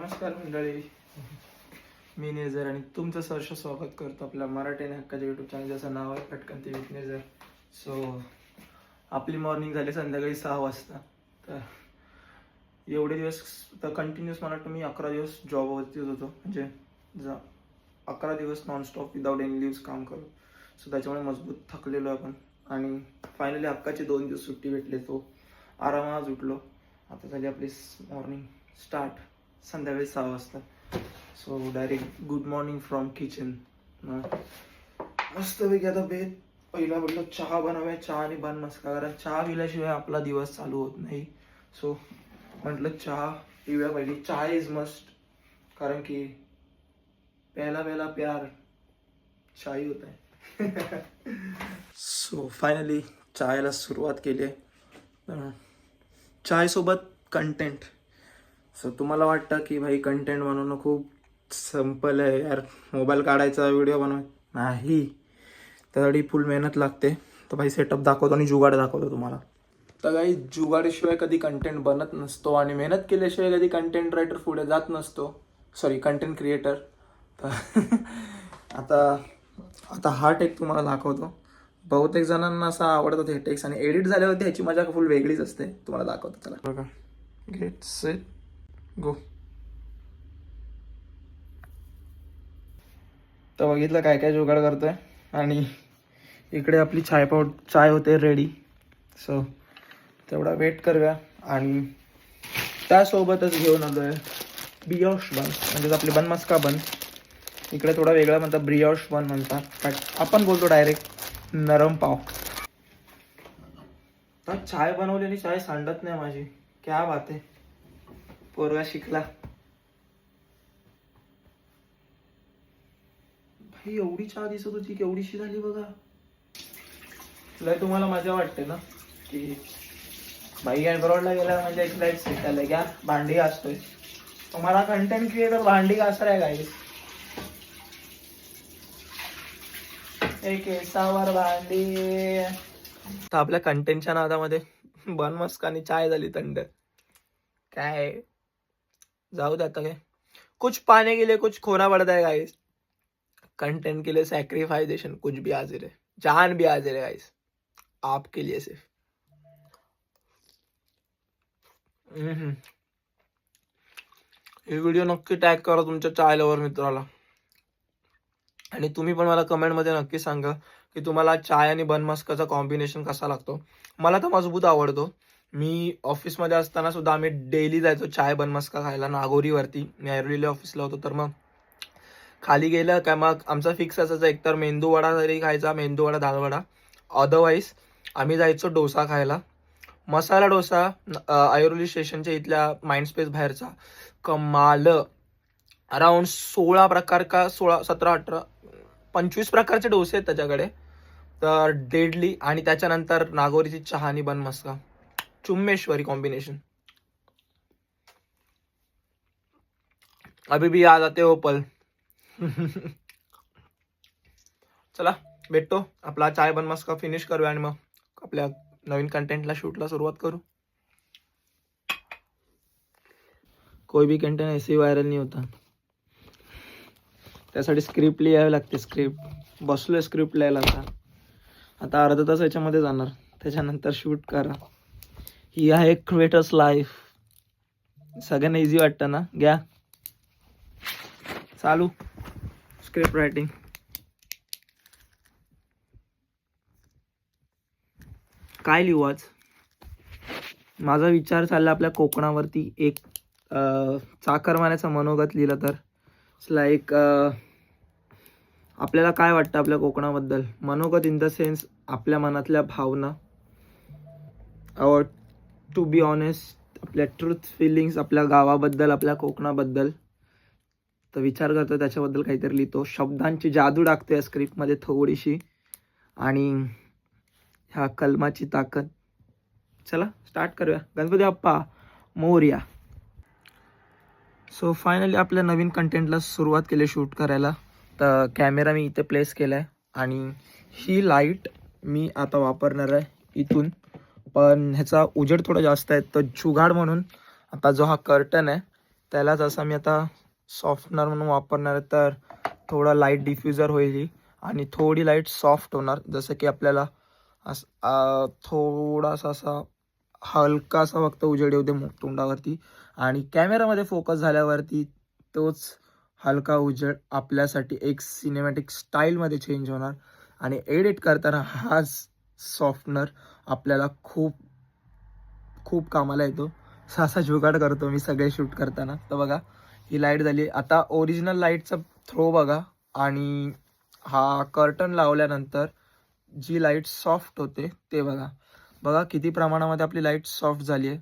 नमस्कार मंडळी, मी नेझर आणि तुमचं सहर्ष स्वागत करतो आपल्या मराठी आणि हक्काच्या यूट्यूब चॅनल, ज्याचं नाव आहे पटकन ते विथ नेझर. सो आपली मॉर्निंग झाली संध्याकाळी 6 वाजता. तर एवढे दिवस तर कंटिन्युअस मला वाटतं मी 11 दिवस जॉबवरतीच होतो, म्हणजे 11 दिवस नॉनस्टॉप विदाउट एनी लिव्स काम करू. सो त्याच्यामुळे मजबूत थकलेलो आपण आणि फायनली हक्काचे 2 दिवस सुट्टी भेटले. तो आरामात उठलो. आता झाली आपली मॉर्निंग स्टार्ट संध्याकाळी 6 वाजता. So direct good morning from kitchen. मस्तपैकी आता बेत पहिला म्हटलं चहा बनवूया, चहा आणि बन मस्का, कारण चहा पिल्याशिवाय आपला दिवस चालू होत नाही. सो म्हटलं चहा पिऊया पहिली. चहा इज मस्ट, कारण की पहला पहला प्यार चाय होता है. सो फायनली चायला सुरुवात केली आहे. चायसोबत कंटेंट. सो तुम्हाला वाटतं की भाई कंटेंट बनवणं खूप सिंपल आहे यार, मोबाईल काढायचा व्हिडिओ बनवायचा, नाही, त्यासाठी फुल मेहनत लागते. तर भाई सेटअप दाखवतो आणि जुगाड दाखवतो तुम्हाला. तर काही जुगाडशिवाय कधी कंटेंट बनत नसतो आणि मेहनत केल्याशिवाय कधी कंटेंट रायटर पुढे जात नसतो, सॉरी कंटेंट क्रिएटर. आता आता हा टेक तुम्हाला दाखवतो. बहुतेक जणांना असं आवडतात हे टेक्स, आणि एडिट झाले होते ह्याची मजा फुल वेगळीच असते. तुम्हाला दाखवतो, चला बघा. Get set go. तर बघितलं काय काय जुगाड करतोय, आणि इकडे आपली चाय होते रेडी. सो तेवढा वेट करूया. आणि त्यासोबतच घेऊन आलो आहे ब्रियोश बन, म्हणजे आपले बन मस्का बन. इकडे थोडा वेगळा म्हणतात, ब्रियोश बन म्हणतात, बट आपण बोलतो डायरेक्ट नरम पाव. तर चाय बनवलेली चाय सांडत नाही माझी, क्या बात आहे, पोरगा शिकला. भाई एवढी चहा दिसत होती, केवढीशी झाली बघा. लय तुम्हाला मजा वाटते ना की भाई अब्रॉडला गेला म्हणजे एक लाईट सेटल आहे, क्या भांडी घासतोय. तुम्हाला कंटेंट क्रिएटर भांडी घासर आहे गाईस. एक केसावर भांडी. तर आपल्या कंटेंटच्या नादामध्ये बन मस्का आणि चाय झाली थंड. काय जाऊ दे आता, काय कुछ पाने के लिए कुछ खोना पड़ता है गाइस, कंटेंट के लिए सैक्रिफाइजेशन कुछ भी हाजिर है, जान भी हाजिर है गाइस, आपके लिए सिर्फ. ही व्हिडिओ नक्की टॅग करा तुमच्या चाय लवर मित्राला, आणि तुम्ही पण मला कमेंटमध्ये नक्की सांगा की तुम्हाला चाय आणि बन मस्काचा कॉम्बिनेशन कसा लागतो. मला तर मजबूत आवडतो. मी ऑफिसमध्ये असताना सुद्धा आम्ही डेली जायचो चाय बन मस्का खायला नागोरीवरती. मी ऐरोलीला ऑफिसला होतो, तर मग खाली गेलं काय मग आमचा फिक्स असायचा, एकतर मेंदू वडा तरी खायचा, मेंदू वडा दाल वडा. अदरवाईज आम्ही जायचो डोसा खायला, मसाला डोसा. ऐरोली स्टेशनच्या इथल्या माइंडस्पेस बाहेरचा कमाल. अराउंड 16 प्रकार का 16 17 18 25 प्रकारचे डोसे आहेत त्याच्याकडे, तर डेडली. आणि त्याच्यानंतर नागोरीची चहा आणि बन मस्का, चुम्मेश्वरी कॉम्बिनेशन. अभी भी याद आते हो पल. चला भेटतो, आपला चाय बन मस्का फिनिश करूया आणि मग आपल्या नवीन कंटेंटला शूटला सुरुवात करू. कोई भी कंटेंट ऐसे व्हायरल नहीं होता, त्यासाठी स्क्रिप्ट लिहावी लागते. स्क्रिप्ट बसलोय स्क्रिप्ट लिहायला. आता अर्धा तास याच्यामध्ये जाणार, त्याच्यानंतर शूट करा. ही आहे क्रिएटर्स लाईफ. सगळ्यांना इझी वाटतं ना, घ्या चालू स्क्रिप्ट रायटिंग. काय लिहू आज? माझा विचार चालला आपल्या कोकणावरती एक चाकरमान्याचा मनोगत लिहिलं तर लाईक आपल्याला काय वाटतं आपल्या कोकणाबद्दल. मनोगत इन द सेन्स आपल्या मनातल्या भावना, और टू बी ऑनेस्ट आपल्या ट्रूथ फिलिंग्स आपल्या गावाबद्दल, आपल्या कोकणाबद्दल. तर विचार करतो त्याच्याबद्दल काहीतरी लिहितो. शब्दांची जादू टाकतो या स्क्रिप्टमध्ये थोडीशी, आणि ह्या कलमाची ताकद. चला स्टार्ट करूया. गणपती बाप्पा मोरया. सो फायनली आपल्या नवीन कंटेंटला सुरुवात केली शूट करायला. तर कॅमेरा मी इथे प्लेस केला आहे, आणि ही लाईट मी आता वापरणार आहे इथून, पण ह्याचा उजेड थोडा जास्त आहे. तर जुगाड म्हणून आता जो हा कर्टन आहे त्यालाच असं मी आता सॉफ्टनर म्हणून वापरणार आहे. तर थोडा लाईट डिफ्युजर होईल आणि थोडी लाईट सॉफ्ट होणार, जसं की आपल्याला थोडासा असा हलकासा फक्त उजेड येऊ दे तोंडावरती, आणि कॅमेरामध्ये फोकस झाल्यावरती तोच हलका उजेड आपल्यासाठी एक सिनेमॅटिक स्टाईलमध्ये चेंज होणार. आणि एडिट करताना हाच सॉफ्टनर आपल्याला खूप खूप कामाला येतो. असा जुगाड करतो मी सगळे शूट करताना. तर बघा ही लाईट झाली. आता ओरिजिनल लाईटचा थ्रो बघा, आणि हा कर्टन लावल्यानंतर जी लाईट सॉफ्ट होते ते बघा. बघा किती प्रमाणामध्ये आपली लाईट सॉफ्ट झाली आहे.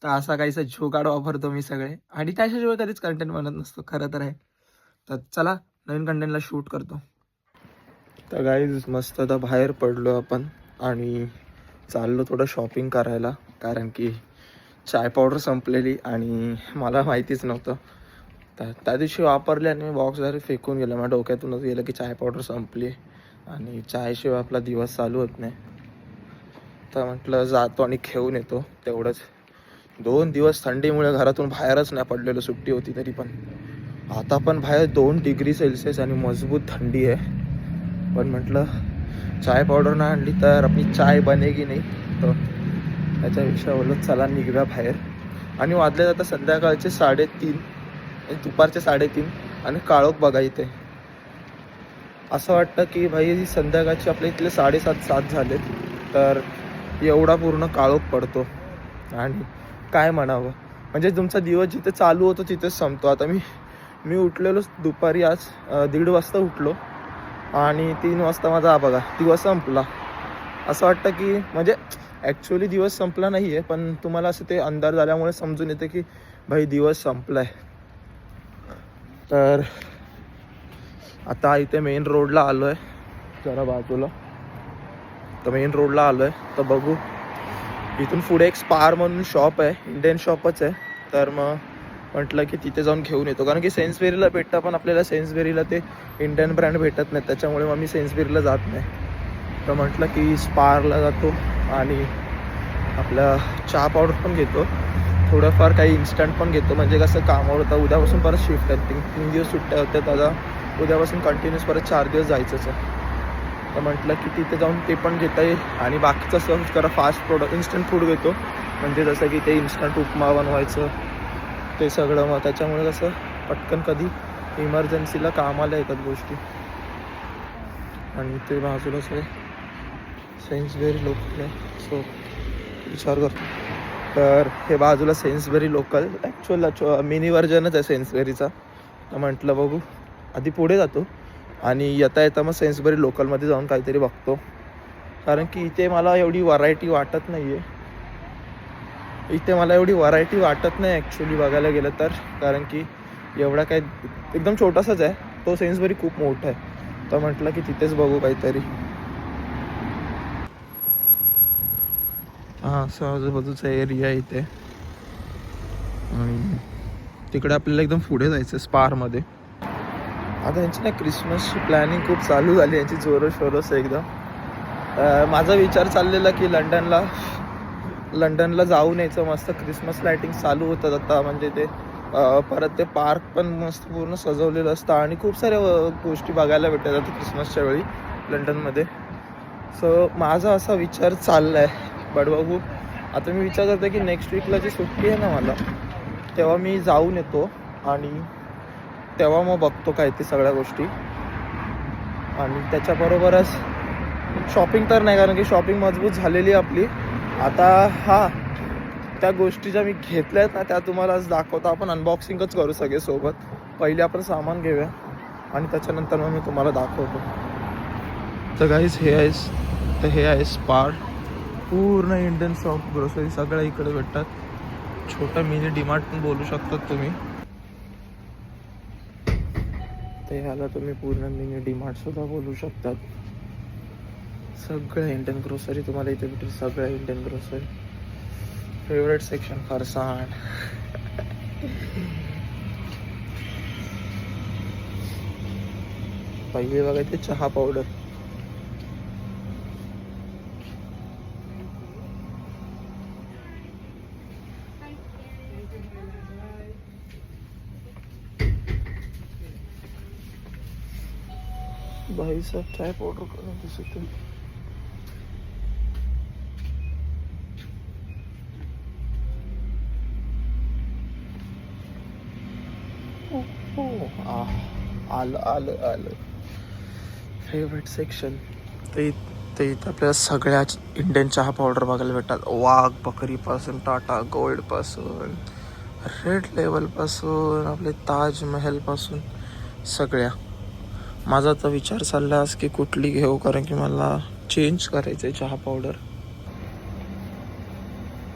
तर असा काहीसा जुगाड वापरतो मी सगळे, आणि त्याच्याशिवाय कधीच कंटेंट बनत नसतो खरं तर आहे. तर चला नवीन कंटेंटला शूट करतो. तर गाईज मस्त आता बाहेर पडलो आपण आणि चाललो थोडं शॉपिंग करायला, कारण की चाय पावडर संपलेली आणि मला माहितीच नव्हतं. तर त्या दिवशी वापरले आणि बॉक्स डायरेक्ट फेकून गेलं. माझ्या डोक्यातूनच गेलं की चाय पावडर संपली आणि चायशिवाय आपला दिवस चालू होत नाही. तर म्हटलं जातो आणि घेऊन येतो. तेवढंच 2 दिवस थंडीमुळे घरातून बाहेरच नाही पडलेलो, सुट्टी होती तरी पण. आता पण बाहेर 2 डिग्री सेल्सिअस आणि मजबूत थंडी आहे. पण म्हटलं चाय पावडर नाही आणली तर आपली चाय बनेगी नाही. तर त्याच्यापेक्षा बोलत चला निघूया बाहेर. आणि वाजले जातात संध्याकाळचे 3:30, दुपारचे 3:30, आणि काळोख बघा इथे. असं वाटतं की भाई संध्याकाळचे आपल्या इथले 7:30 झाले तर एवढा पूर्ण काळोख पडतो. आणि काय म्हणावं, म्हणजे तुमचा दिवस जिथे चालू होतो तिथेच संपतो. आता मी उठलेलो दुपारी आज 1:30 वाजता उठलो आणि 3 वाजता माझा बघा दिवस संपला. असं वाटतं की म्हणजे ॲक्च्युली दिवस संपला नाही आहे, पण तुम्हाला असं ते अंधार झाल्यामुळे समजून येते की भाई दिवस संपला आहे. तर आता इथे मेन रोडला आलो आहे, जरा बाजूला. तर मेन रोडला आलो आहे, तर बघू इथून पुढे एक स्पार म्हणून शॉप आहे, इंडियन शॉपच आहे. तर मग म्हटलं की तिथे जाऊन घेऊन येतो, कारण की सेन्सबेरीला भेटतं, पण आपल्याला सेन्सबेरीला ते इंडियन ब्रँड भेटत नाही, त्याच्यामुळे मग मी सेन्सबेरीला जात नाही. तर म्हटलं की स्पारला जातो आणि आपला चहा पावडर पण घेतो, थोडंफार काही इन्स्टंट पण घेतो. म्हणजे कसं कामावर होतं, उद्यापासून परत शिफ्ट आहे, 3 दिवस सुट्ट्या होत्या, त्याला उद्यापासून कंटिन्यूस परत 4 दिवस जायचंच आहे. तर म्हटलं की तिथे जाऊन ते पण घेता येईल. आणि बाकीचं असं जरा फास्ट प्रोडक्ट इन्स्टंट फूड घेतो, म्हणजे जसं की ते इन्स्टंट उपमा बनवायचं ते सगळं. मग त्याच्यामुळे कसं पटकन कधी इमर्जन्सीला कामाला येतात गोष्टी. आणि ते बाजूलाच आहे सेन्सबेरी लोकल आहे, सो विचार करतो. तर हे बाजूला सेन्सबेरी लोकल ॲक्च्युअल मिनी व्हर्जनच आहे सेन्सबेरीचा. तर म्हटलं बघू, आधी पुढे जातो आणि येता येता मग सेन्सबेरी लोकलमध्ये जाऊन काहीतरी बघतो, कारण की इथे मला एवढी व्हरायटी वाटत नाही आहे. ॲक्च्युली बघायला गेलं तर, कारण की एवढा काय एकदम छोटासाच आहे तो, सेन्सबेरी खूप मोठा आहे. तर म्हटलं की तिथेच बघू काहीतरी. हां, असं आजूबाजूचा एरिया इथे, आणि तिकडे आपल्याला एकदम पुढे जायचं स्पारमध्ये. आता यांची ना क्रिसमसची प्लॅनिंग खूप चालू झाली यांची, जोरोशोरोस एकदम. माझा विचार चाललेला की लंडनला जाऊन यायचं, मस्त क्रिसमस लायटिंग चालू होतात आता. म्हणजे ते परत ते पार्क पण मस्त पूर्ण सजवलेलं असतं आणि खूप साऱ्या गोष्टी बघायला भेटतात आता क्रिसमसच्या वेळी लंडनमध्ये. सो माझा असा विचार चालला आहे, बट बघू. आता मी विचार करतो की नेक्स्ट वीकला जी सुट्टी आहे ना मला, तेव्हा मी जाऊन येतो आणि तेव्हा मग बघतो काय ते सगळ्या गोष्टी. आणि त्याच्याबरोबरच शॉपिंग तर नाही, कारण की शॉपिंग मजबूत झालेली आपली आता. हां, त्या गोष्टी ज्या मी घेतल्या आहेत ना त्या तुम्हाला आज दाखवतो. आपण अनबॉक्सिंगच करू सगळे सोबत. पहिले आपण सामान घेऊया आणि त्याच्यानंतर मग मी तुम्हाला दाखवतो. तर गाईज हे आहे स्पार. पूर्ण इंडियन शॉप, ग्रोसरी सगळ्या इकडे भेटतात. छोटा मिनी डीमार्ट पण बोलू शकतात तुम्ही. ते ह्याला तुम्ही पूर्ण मिनी डीमार्ट सुद्धा बोलू शकतात. सगळं इंडियन ग्रोसरी तुम्हाला इथे भेटेल, सगळं इंडियन ग्रोसरी. फेवरेट सेक्शन फरसाण. पहिले बघायचे चहा पावडर. भाई साहब चाय पावडर करून दिसत आहे. आलं आलं आलं फेवरेट सेक्शन. ते ते इथं आपल्याला सगळ्या इंडियन चहा पावडर बघायला भेटतात. वाघ बकरीपासून टाटा गोल्डपासून रेड लेवलपासून आपले ताजमहलपासून सगळ्या. माझा तर विचार चालला आज की कुठली घेऊ, कारण की मला चेंज करायचं आहे चहा पावडर.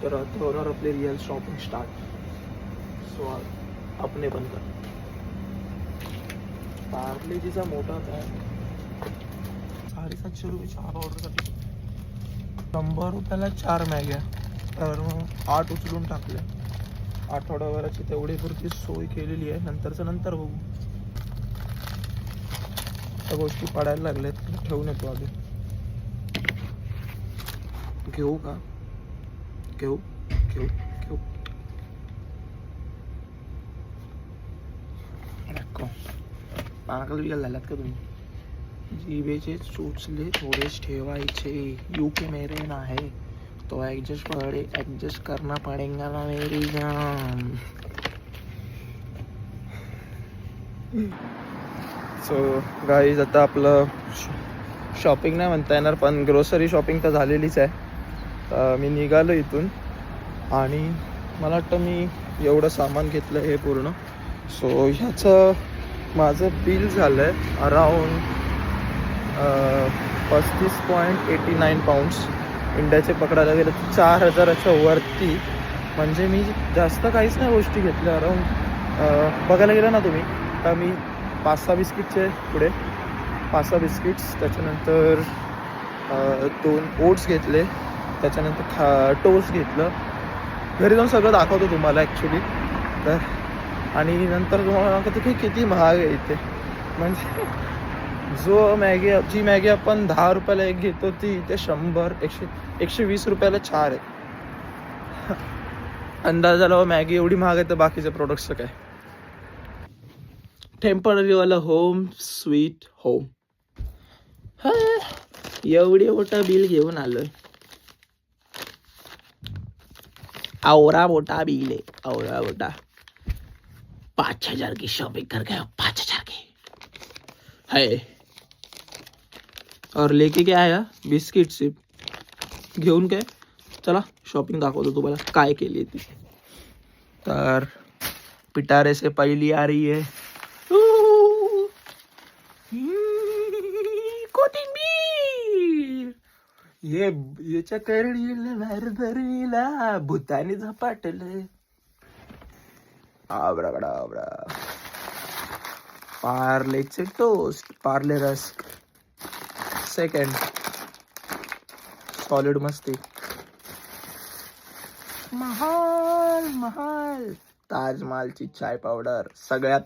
तर आता होणार आपली रिअल शॉपिंग स्टार्ट. सो अपने बंद कर. पार्लेजीचा मोठाच आहे. 750 रुपये चहा पावडरसाठी 100 रुपयाला 4 मॅग्या. तर मग 8 उचलून टाकले. आठवड्याभराची तेवढी पुरती सोय केलेली आहे. नंतर बघू. त्या गोष्टी पडायला लागल्यात. ठेवून येतो आधी. घेऊ का? घेऊ घेऊ घेऊ नको. पागल बिगल झालात का तुम्ही? जिबेचे चोचले थोडेच ठेवायचे. यूके मेरे ना है तो ऍडजस्ट करना पडेगा ना मेरी जान. सो गाईज आता आपलं शॉपिंग नाही म्हणता येणार, पण ग्रोसरी शॉपिंग तर झालेलीच आहे. मी निघालो इथून आणि मला वाटतं मी एवढं सामान घेतलं हे पूर्ण. सो ह्याचं माझं बिल झालं आहे अराऊंड 35.89 पाऊंड्स. इंडियाचे पकडायला गेलं तर 4,000च्या वरती. म्हणजे मी जास्त काहीच नाही गोष्टी घेतल्या. अराऊंड बघायला गेलं ना तुम्ही तर मी 5-6 बिस्किटचे पुढे 5-6 बिस्किट्स, त्याच्यानंतर 2 ओट्स घेतले, त्याच्यानंतर टोस्ट घेतलं. घरी जाऊन सगळं दाखवतो तुम्हाला ॲक्च्युली. तर आणि नंतर तुम्हाला दाखवतो की किती महाग आहे इथे. म्हणजे जी मॅगी आपण 10 रुपयाला एक घेतो ती इथे 100-120 रुपयाला 4 आहे. अंदाज आला मॅगी एवढी महाग आहे तर बाकीचे प्रोडक्ट्सचं काय. टेम्पररीवाला होम स्वीट होम. एवढे मोठा बिल घेऊन आलोय. आवरा मोठा बिल है, आवरा मोठा. 5,000 की शॉपिंग कर गया. 5,000 की है. और लेके क्या आया? बिस्किट सिप घेऊन काय. चला शॉपिंग दाखवतो तुम्हाला काय केली ती. तर पिटारे से पहिली आ रही है कोथिंबीर. याच्या करडीला भरभरीला भूताने झपाटले. आबरागडा आबरा. पार्लेचे toast, Parle rusk. Second solid मस्ती. महाल ताजमहलची चाय पावडर. सगळ्यात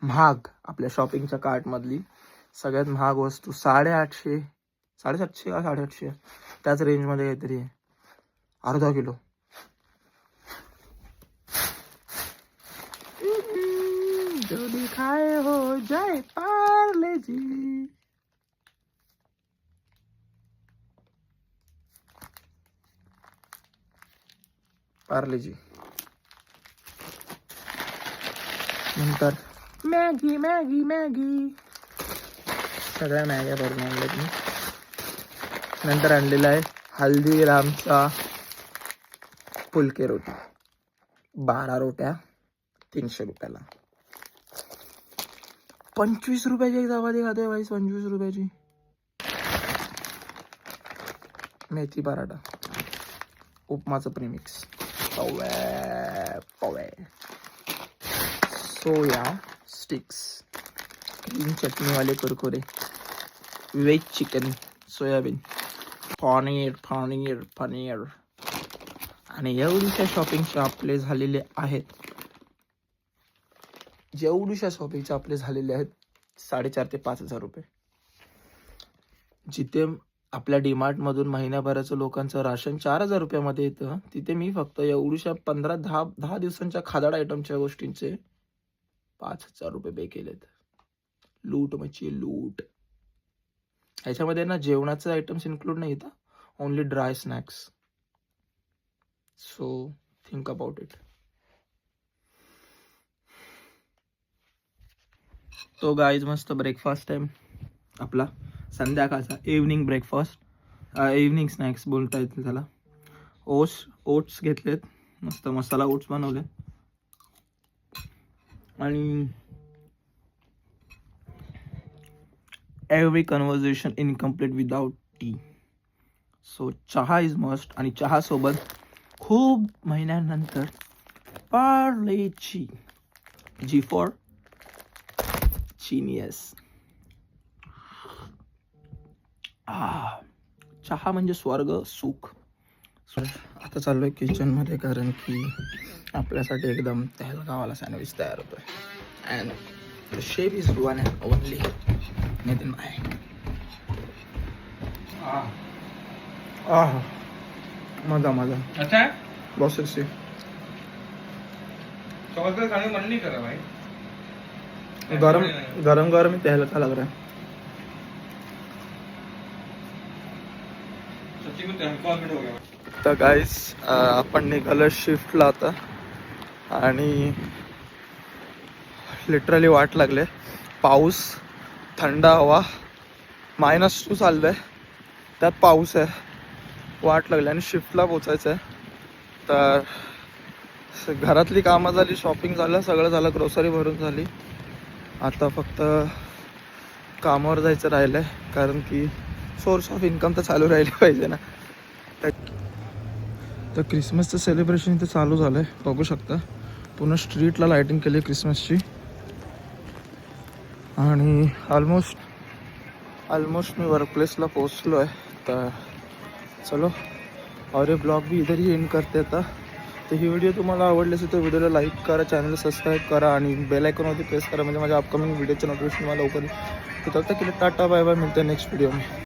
महाग आपल्या शॉपिंगच्या कार्ट मधली सगळ्यात महाग वस्तू. 850, 750 का 850 त्याच रेंज मध्ये काहीतरी आहे. अर्धा किलो. जो भी खाए हो जाए पार्ले जी. पार्लेजी. नंतर मॅगी मॅगी मॅगी सगळ्या मॅग्या भरून आणल्यात मी. नंतर आणलेला आहे हल्दीरामचा फुलके रोटी. 12 रोट्या 300 रुपयाला. 25 रुपयाची एक चपाती खाते भाई. 25 रुपयाची. मेथी पराठा. उपमाचं प्रीमिक्स. पवे. Soya sticks. ग्रीन चटणीवाले Kurkure. Veg chicken, soybean, paneer. आणि एवढीशा शॉपिंगचे आपले झालेले आहेत. 4,500 ते 5,000 रुपये. जिथे आपल्या डीमार्ट मधून महिन्याभराचं लोकांचं राशन 4,000 रुपयामध्ये येतं, तिथे मी फक्त एवढ्याशा 15-10 दिवसांच्या खादाड आयटमच्या गोष्टींचे 5,000 रुपये पे केलेत. लूट मची लूट. ह्याच्यामध्ये ना जेवणाचे आयटम्स इन्क्लूड नाही येतात, only dry snacks. So think about it. तो गाईज मस्त ब्रेकफास्ट टाइम आपला संध्याकाळचा इव्हनिंग ब्रेकफास्ट, इव्हनिंग स्नॅक्स बोलता येतील त्याला. ओट्स घेतलेत, मस्त मसाला ओट्स बनवले. आणि every conversation incomplete without T. So चहा इज मस्ट. आणि चहासोबत खूप महिन्यानंतर पार्लेची, जी फॉर जीनियस. चहा म्हणजे स्वर्ग सुख. आता चाललोय किचन मध्ये, कारण की आपल्यासाठी एकदम तहलगावाला सँडविच तयार होतोय. And the chef is one and only Nitin भाई. मजा मजा. अच्छा है? बहुत सेक्सी. चावल का खाने का मन नहीं कर रहा भाई. गरम गरम गरम ही तहलका लग रहा है. सच्ची में तहलका हो गया. तर गाईस आपण निघालो शिफ्टला आता, आणि लिटरली वाट लागले. पाऊस, थंड हवा, -2 चाललंय, त्यात पाऊस आहे, वाट लागली आणि शिफ्टला पोचायचं आहे. तर घरातली कामं झाली, शॉपिंग झालं, सगळं झालं, ग्रोसरी भरून झाली. आता फक्त कामावर जायचं राहिलं आहे, कारण की सोर्स ऑफ इन्कम तर चालू राहिले पाहिजे ना. तर क्रिसमसचं सेलिब्रेशन इथे चालू झालं आहे, बघू शकता. पूर्ण स्ट्रीटला लाईटिंग केली आहे क्रिसमसची. आणि ऑलमोस्ट मी वर्कप्लेसला पोचलो आहे. तर चलो, और ये ब्लॉग भी इधर ही एंड करते आता. तर ही व्हिडिओ तुम्हाला आवडली असेल तर व्हिडिओला लाईक करा, चॅनलला सबस्क्राईब करा आणि बेल आयकॉनवरती प्रेस करा, म्हणजे माझ्या अपकमिंग व्हिडिओचे नोटिफिकेशन मला लवकर. तर तब तक के लिए टाटा बाय बाय, मिलते हैं नेक्स्ट वीडियो में.